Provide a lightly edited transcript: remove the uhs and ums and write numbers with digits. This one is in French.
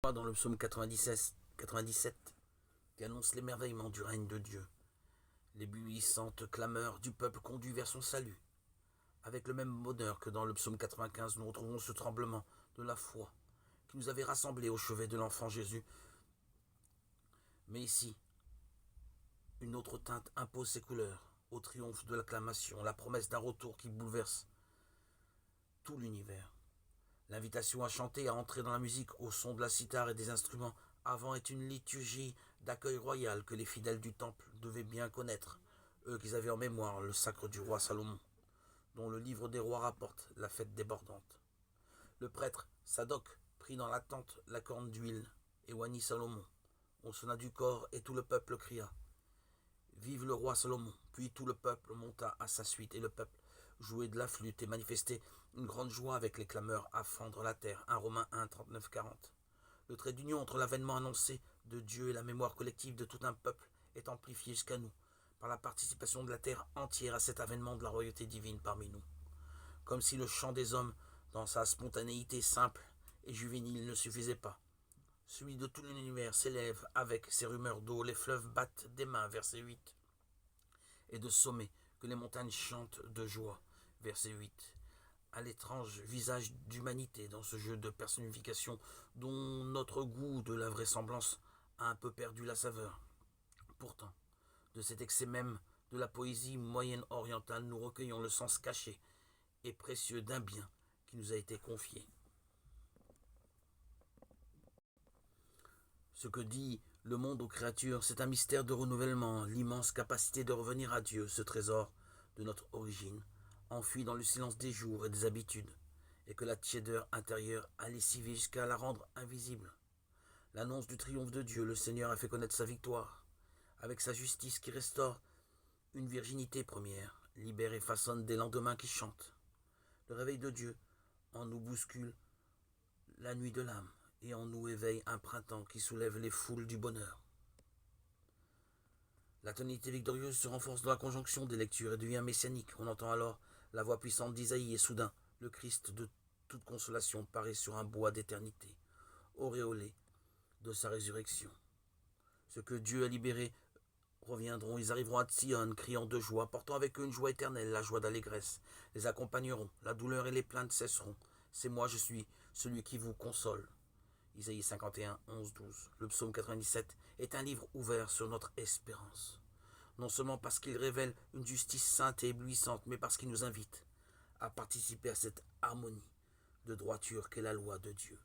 croit dans le psaume 97 qui annonce l'émerveillement du règne de Dieu. L'éblouissante clameur du peuple conduit vers son salut. Avec le même bonheur que dans le psaume 95, nous retrouvons ce tremblement de la foi qui nous avait rassemblés au chevet de l'enfant Jésus. Mais ici, une autre teinte impose ses couleurs au triomphe de l'acclamation, la promesse d'un retour qui bouleverse tout l'univers. L'invitation à chanter et à entrer dans la musique au son de la cithare et des instruments avant est une liturgie d'accueil royal que les fidèles du temple devaient bien connaître, eux qui avaient en mémoire le sacre du roi Salomon, dont le livre des rois rapporte la fête débordante. Le prêtre Sadoc prit dans la tente la corne d'huile et oignit Salomon. On sonna du corps et tout le peuple cria « Vive le roi Salomon !» Puis tout le peuple monta à sa suite et le peuple jouait de la flûte et manifestait une grande joie avec les clameurs à fendre la terre. 1 Romains 1, 39-40. Le trait d'union entre l'avènement annoncé de Dieu et la mémoire collective de tout un peuple est amplifié jusqu'à nous par la participation de la terre entière à cet avènement de la royauté divine parmi nous. Comme si le chant des hommes, dans sa spontanéité simple et juvénile, ne suffisait pas. Celui de tout l'univers s'élève avec ses rumeurs d'eau, les fleuves battent des mains, verset 8, et de sommets que les montagnes chantent de joie, verset 8. À l'étrange visage d'humanité dans ce jeu de personnification dont notre goût de la vraisemblance a un peu perdu la saveur. Pourtant, de cet excès même de la poésie moyenne-orientale, nous recueillons le sens caché et précieux d'un bien qui nous a été confié. Ce que dit le monde aux créatures, c'est un mystère de renouvellement, l'immense capacité de revenir à Dieu, ce trésor de notre origine, enfui dans le silence des jours et des habitudes, et que la tiédeur intérieure a lessivé jusqu'à la rendre invisible. L'annonce du triomphe de Dieu, le Seigneur a fait connaître sa victoire, avec sa justice qui restaure une virginité première, libère et façonne des lendemains qui chantent. Le réveil de Dieu en nous bouscule la nuit de l'âme, et en nous éveille un printemps qui soulève les foules du bonheur. La tonalité victorieuse se renforce dans la conjonction des lectures et devient messianique. On entend alors la voix puissante d'Isaïe et soudain, le Christ de toute consolation paraît sur un bois d'éternité, auréolé de sa résurrection. Ceux que Dieu a libérés reviendront, ils arriveront à Sion, criant de joie, portant avec eux une joie éternelle, la joie d'allégresse. Les accompagneront, la douleur et les plaintes cesseront. C'est moi, je suis celui qui vous console. Isaïe 51, 11, 12. Le psaume 97 est un livre ouvert sur notre espérance. Non seulement parce qu'il révèle une justice sainte et éblouissante, mais parce qu'il nous invite à participer à cette harmonie de droiture qu'est la loi de Dieu.